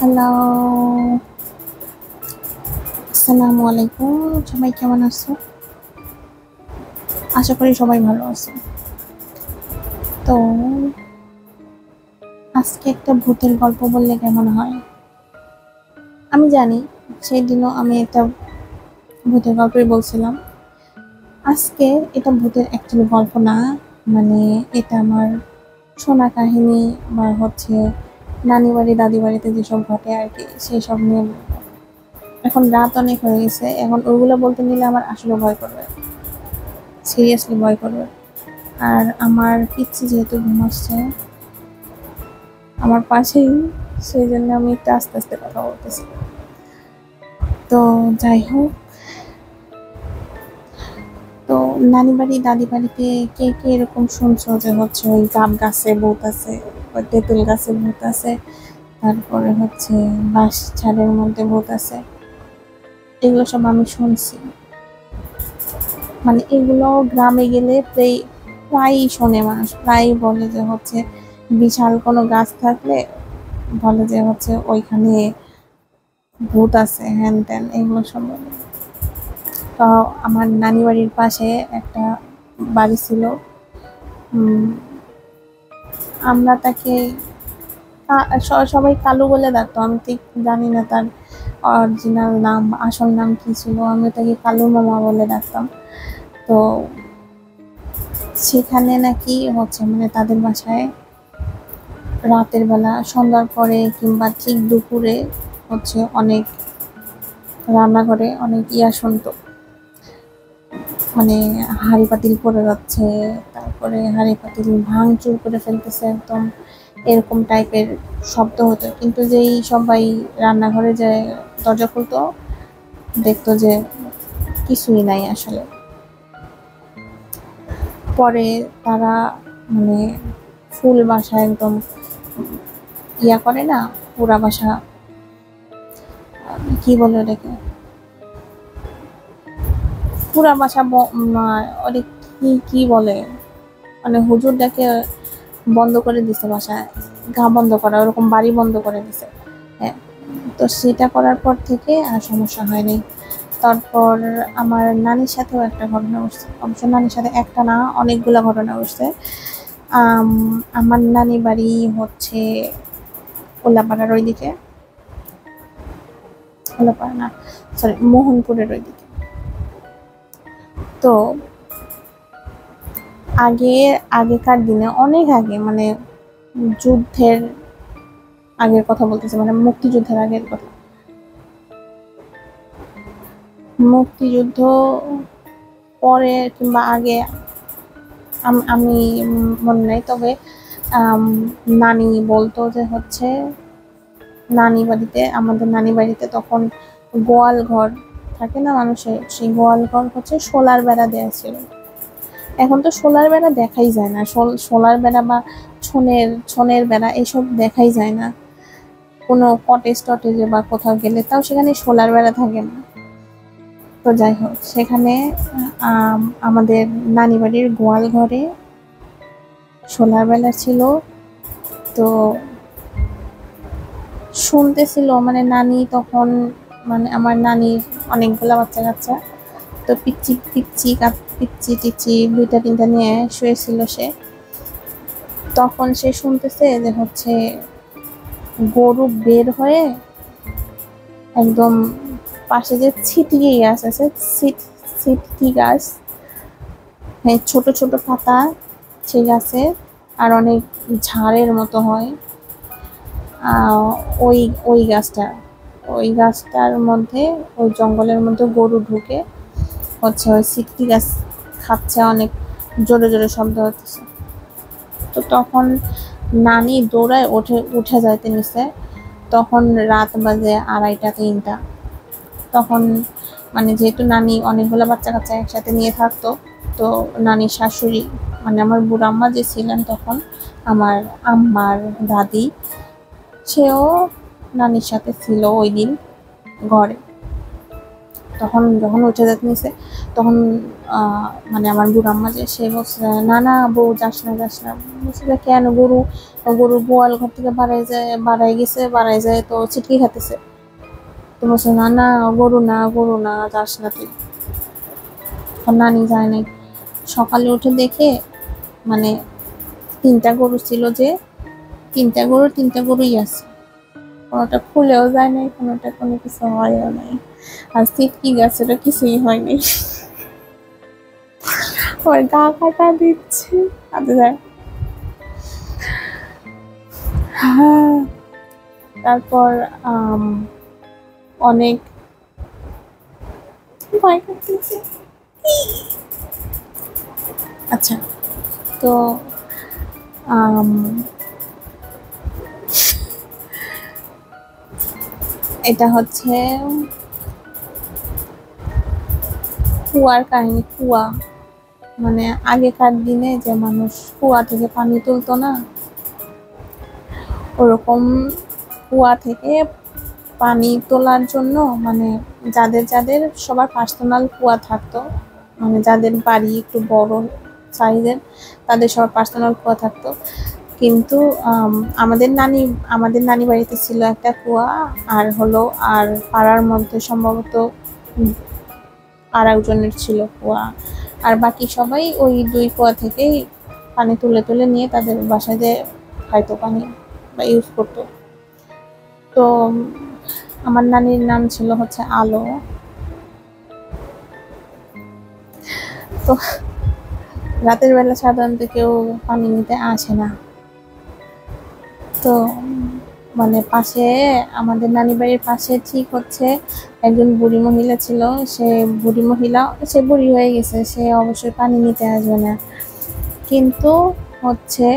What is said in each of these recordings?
Hello, আসসালামু আলাইকুম। সবাই কেমন আছো? আশা করি সবাই ভালো আছো। তো আজকে একটা ভূতের গল্প বললে কেমন হয়? আমি জানি সেই দিনও আমি একটা ভূতের গল্পই বলছিলাম। আজকে এটা ভূতের অ্যাকচুয়ালি গল্প না, মানে এটা আমার শোনা কাহিনী বা নানি বাড়ি দাদি বাড়িতে যেসব ঘটে আর কি, সেই সব নিয়ে বলবো। এখন রাত অনেক হয়ে গেছে, এখন ওইগুলো বলতে নিলে আমার আসলে ভয় করবে, সিরিয়াসলি ভয় করবে। আর আমার পিচ্ছি যেহেতু ঘুমাচ্ছে আমার পাশেই, সেই জন্য আমি একটু আস্তে আস্তে কথা বলতেছি। তো যাই হোক, তো নানি বাড়ি দাদি বাড়িতে কে কে এরকম শুনছো যে ওই গাব গাছে ভূত আছে, ওই তেঁতুল গাছে ভূত আছে, তারপরে বাঁশ ঝাড়ের মধ্যে ভূত আছে, এগুলো সব আমি শুনছি। মানে এগুলো গ্রামে গেলে প্রায়ই শোনে মানুষ, প্রায়ই বলে যে বিশাল কোনো গাছ থাকলে বলে যে ওইখানে ভূত আছে, হ্যান ত্যান এগুলো সব বলে। তো আমার নানি বাড়ির পাশে একটা বাড়ি ছিল। উম, আমরা তাকে সবাই কালু বলে ডাকতো, আমি ঠিক জানি না তার অরিজিনাল নাম আসল নাম কি ছিল, আমি তাকে কালু মামা বলে ডাকতাম। তো সেখানে নাকি মানে তাদের বাসায় রাতের বেলা সন্ধ্যার পরে কিংবা ঠিক দুপুরে অনেক রান্নাঘরে অনেক শুনতো, মানে হাঁড়ি পাতিল পড়ে যাচ্ছে, তারপরে হাঁড়ি পাতিল ভাঙচুর করে ফেলতেছে একদম, এরকম টাইপের শব্দ হতো। কিন্তু যেই সবাই রান্নাঘরে যায় দরজা খুলতো, দেখতো যে কিছুই নাই আসলে। পরে তারা মানে ফুল বাসা একদম করে না, পুরা বাসা কি বলে ওটাকে, পুরা বাসা অনেক কি কি বলে, মানে হুজুর ডাকে বন্ধ করে দিছে বাসায়, গা বন্ধ করা, ওরকম বাড়ি বন্ধ করে দিছে। হ্যাঁ, তো সেটা করার পর থেকে আর সমস্যা হয়নি। তারপর আমার নানির সাথেও একটা ঘটনা ঘটছে, অবশ্য নানির সাথে একটা না অনেকগুলা ঘটনা ঘটছে। আমার নানি বাড়ি ওলাপাড়ার ওইদিকে, ওলাপাড়া না, সরি, মোহনপুরের ওইদিকে। তো আগেকার দিনে অনেক আগে, মানে যুদ্ধের আগের কথা বলতেছে, মানে মুক্তিযুদ্ধের আগের কথা। মুক্তিযুদ্ধ পরে কিংবা আগে আমি মনে নাই, তবে নানি বলতো যে আমাদের নানি বাড়িতে তখন গোয়াল ঘর থাকে না মানুষের, সেই গোয়াল ঘর সোলার বেড়া দেওয়া ছিল। এখন তো সোলার বেড়া দেখাই যায় না, সোলার বেড়া বা ছনের বেড়া এসব দেখাই যায় না কোনো কটেজ টটেজে বা কোথাও গেলে, তাও সেখানে সোলার বেড়া থাকে না। তো যাই হোক, সেখানে আমাদের নানি বাড়ির গোয়াল ঘরে সোলার বেলা ছিল। তো শুনতেছিল, মানে নানি তখন, মানে আমার নানির অনেকগুলা বাচ্চা কাচ্চা, তো পিচ্ছি পিচ্ছি পিচ্ছি টিচ্ছি দুইটা তিনটা নিয়ে শুয়েছিল সে। তখন সে শুনতেছে যে গরু বের হয়ে একদম পাশে যে ছিটকি গাছ আছে, ছিটকি গাছ, হ্যাঁ, ছোট ছোট পাতা সেই গাছে, আর অনেক ঝাড়ের মতো হয়, ওই ওই গাছটা, ওই গাছটার মধ্যে, ওই জঙ্গলের মধ্যে গরু ঢুকে ওই ছিটকি গাছ খাচ্ছে, অনেক জোরে জোরে শব্দ হচ্ছে। তো তখন নানি দৌড়ায় উঠে যাইতে নিছে। তখন রাত বাজে 2:30-3টা। তখন মানে যেহেতু নানি অনেকগুলো বাচ্চা কাচ্চা একসাথে নিয়ে থাকতো, তো নানির শাশুড়ি, মানে আমার বুড়াম্মা যে ছিলেন তখন, আমার আম্মার দাদি, সেও নানির সাথে ছিল ওই দিন ঘরে। তখন যখন উঠে যেতে নিছে তখন মানে আমার বুড়াম্মা যে সে বলছে না না বউ যাস না বলছে কেন গরু গোয়াল ঘর থেকে বাড়াই গেছে বাড়াই যায় তো ছিটকি খাতেছে। তো বলছে না না গরু না যাস না তুই। নানি যায় নাই। সকালে উঠে দেখে মানে তিনটা গরু ছিল, যে তিনটা গরুই আছে, কোনোটা খুলেও যায় নাই, কোনোটা কোনো কিছু হয়ও নাই। আর সিটকি গাছেরও কিছুই হয়নি। ওর গা কাটা দিচ্ছে। হ্যাঁ, তারপর অনেক ভয় করতেছে। আচ্ছা, তো এটা হচ্ছে কুয়ার কাহিনী। কুয়া মানে আগেকার দিনে যে মানুষ কুয়া থেকে পানি তুলতো না, ওরকম কুয়া থেকে পানি তোলার জন্য মানে যাদের সবার পার্সোনাল কুয়া থাকতো, মানে যাদের বাড়ি একটু বড় সাইজের তাদের সবার পার্সোনাল কুয়া থাকতো। কিন্তু আমাদের নানি বাড়িতে ছিল একটা কুয়া, আর পাড়ার মধ্যে সম্ভবত আর একজনের ছিল কুয়া, আর বাকি সবাই ওই 2 কুয়া থেকেই পানি তুলে নিয়ে তাদের বাসায় যে খাইতো পানি বা ইউজ করতো। তো আমার নানির নাম ছিল হচ্ছে আলো। তো রাতের বেলা সাধারণত কেউ পানি নিতে আসে না। তো মানে পাশে আমাদের নানি বাড়ির পাশে ঠিক হচ্ছে একজন বুড়ি মহিলা ছিল। সে বুড়ি হয়ে গেছে, সে অবশ্যই পানি নিতে আসবে না। কিন্তু হচ্ছে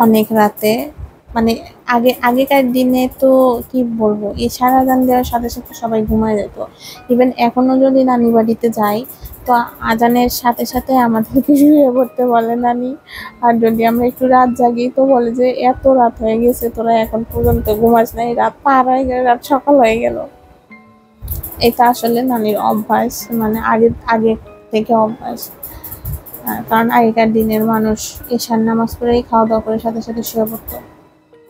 অনেক রাতে মানে আগেকার দিনে তো কি বলবো, এই সারা আজান দেওয়ার সাথে সাথে সবাই ঘুমায় যেত। ইভেন এখনো যদি নানি বাড়িতে যাই তো আজানের সাথে সাথে আমাদেরকে শুয়ে পড়তে বলে নানি। আর যদি আমরা একটু রাত জাগি তো বলে যে এত রাত হয়ে গেছে, তোরা এখন পর্যন্ত ঘুমাস নাই, রাত পার হয়ে গেল, রাত সকাল হয়ে গেল। এটা আসলে নানির অভ্যাস, মানে আগে থেকে অভ্যাস। কারণ আগেকার দিনের মানুষ এশার নামাজ পড়েই খাওয়া দাওয়া করে সাথে সাথে শুয়ে পড়তো।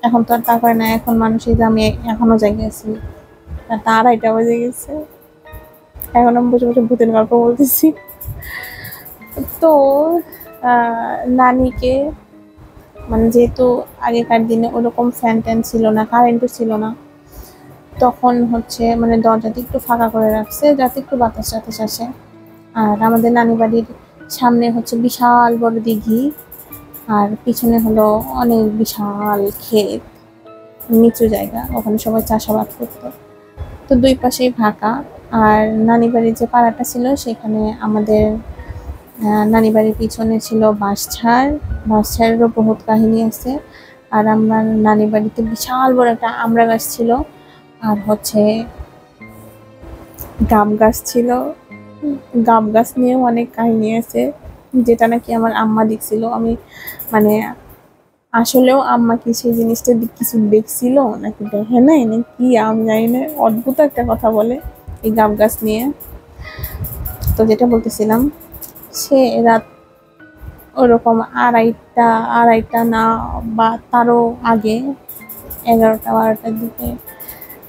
এখন তো আর তা করে না, এখন মানুষ এই যে আমি এখনো জাগিয়েছি, তা 2:30 বেজে গেছে, এখন আমি বসে বসে ভূতের গল্প বলতেছি। তো নানিকে মানে যেহেতু আগেকার দিনে ওরকম ফ্যান ট্যান ছিল না, কারেন্টও ছিল না, তখন হচ্ছে মানে দরজাটা একটু ফাঁকা করে রাখছে যাতে একটু বাতাস টাতাস আসে। আর আমাদের নানি বাড়ির সামনে হচ্ছে বিশাল বড় দিঘি, আর পিছনে হলো অনেক বিশাল ক্ষেত, নিচু জায়গা, ওখানে সবাই চাষাবাদ করতো। তো 2 পাশেই ফাঁকা। আর নানি বাড়ির যে পাড়াটা ছিল সেখানে আমাদের নানি বাড়ির পিছনে ছিল বাঁশঝাড়েরও বহুত কাহিনী আছে। আর আমার নানি বাড়িতে বিশাল বড় একটা আমড়া গাছ ছিল, আর হচ্ছে গাম গাছ ছিল। গাম গাছ নিয়েও অনেক কাহিনী আছে, যেটা নাকি আমার আম্মা দেখছিল। আমি মানে আসলেও আম্মা কি সেই জিনিসটা কিছু দেখছিল নাকি দেখে নাই নাকি কি আমি জানি না, অদ্ভুত একটা কথা বলে এই গাম গাছ নিয়ে। তো যেটা বলতেছিলাম, সে রাত ওরকম আড়াইটা না বা তারও আগে 11টা-12টার দিকে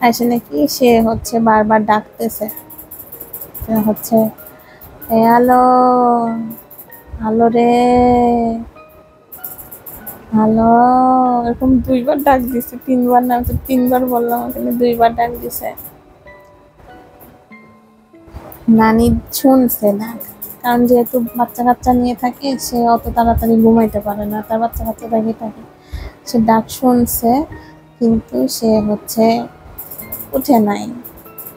আসে নাকি, সে হচ্ছে বারবার ডাকতেছে হচ্ছে আলো আলো রে হ্যালো, এরকম 2বার ডাক দিছে, 3বার না, 3বার বললাম, ওখানে 2বার ডাক দিছে। নানি শুনছে না, কারণ যেহেতু বাচ্চা কাচ্চা নিয়ে থাকে, সে অত তাড়াতাড়ি ঘুমাইতে পারে না, তার বাচ্চা কাচ্চা দেখে থাকে। সে ডাক শুনছে কিন্তু সে হচ্ছে উঠে নাই,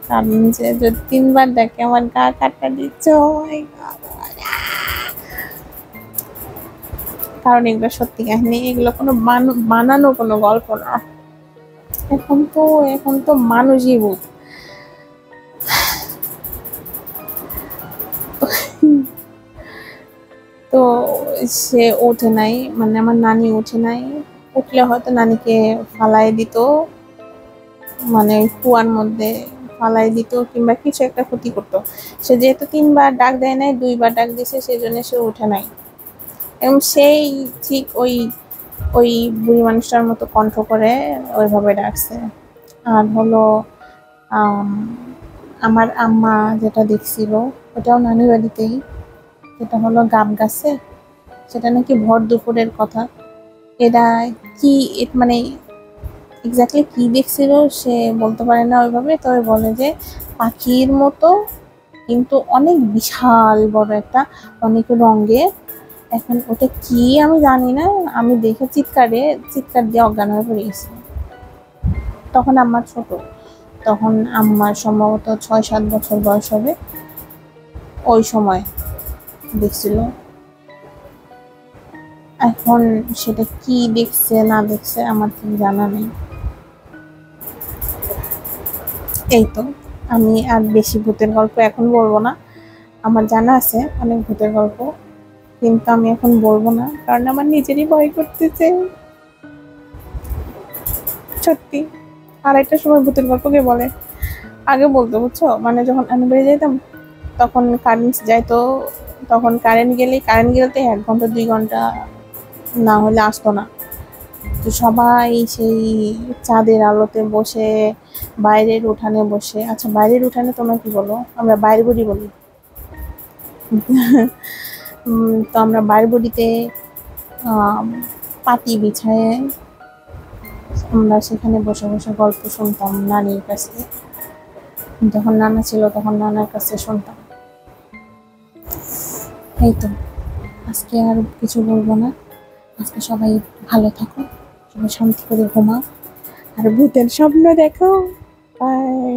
কারণ যে যদি 3বার ডাকে আমার গা কাটা দিচ্ছে। কারণ এগুলো সত্যি কাহিনী, এগুলো কোনো বানানো কোনো গল্প না। এখন তো মানুষই ভূত। তো সে ওঠে নাই, মানে আমার নানি ওঠে নাই। উঠলে হয়তো নানিকে ফালাই দিত, মানে কুয়ার মধ্যে ফালাই দিত কিংবা কিছু একটা ক্ষতি করতো। সে যেহেতু 3 বার ডাক দেয় নাই, 2 বার ডাক দিছে, সেই জন্য সে উঠে নাই। এবং সেই ঠিক ওই ওই বুড়ি মানুষটার মতো কণ্ঠ করে ওইভাবে ডাকছে। আর হলো আম, আমার আম্মা যেটা দেখছিল ওটাও নানি বাড়িতেই, যেটা হলো গাব গাছে, সেটা নাকি ভর দুপুরের কথা। এরা কি মানে এক্স্যাক্টলি কি দেখছিল সে বলতে পারে না ওইভাবে, তবে বলে যে পাখির মতো কিন্তু অনেক বিশাল বড় একটা, অনেক রঙের। এখন ওটা কি আমি জানি না, আমি দেখে চিৎকার দিয়ে অজ্ঞান হয়ে পড়ে গেছি। তখন আম্মা ছোট, তখন আম্মার সম্ভবত 6-7 বছর বয়স হবে। ওই সময় দেখছিল। এখন সেটা কি দেখছে না দেখছে আমার ঠিক জানা নেই। এই তো, আমি আর বেশি ভূতের গল্প এখন বলবো না। আমার জানা আছে অনেক ভূতের গল্প, কিন্তু আমি এখন বলবো না, কারণ আমার নিজেরই ভয় করতেছে সত্যি। আর একটা সময় ভূতের গল্প কে বলে আগে বলতো, বুঝছো, মানে যখন আমি বেড়ে যেতাম তখন কারেন্ট যাইতো, তখন কারেন্ট গেলে তো 1 ঘন্টা 2 ঘন্টা না হলে আসতো না। তো সবাই সেই চাঁদের আলোতে বসে, বাইরের উঠানে বসে, আচ্ছা বাইরের উঠানে তোমরা কি বলো? আমরা বাইরে বুড়ি বলি। তো আমরা বাইরে বুড়িতে পাটি বিছায়ে আমরা সেখানে বসে বসে গল্প শুনতাম নানির কাছে। যখন নানা ছিল তখন নানার কাছে শুনতাম। এই তো, আজকে আর কিছু বলবো না। আজকে সবাই ভালো থাকো, সবাই শান্তি করে ঘুমাও, আর ভূতের স্বপ্ন দেখো। বাই।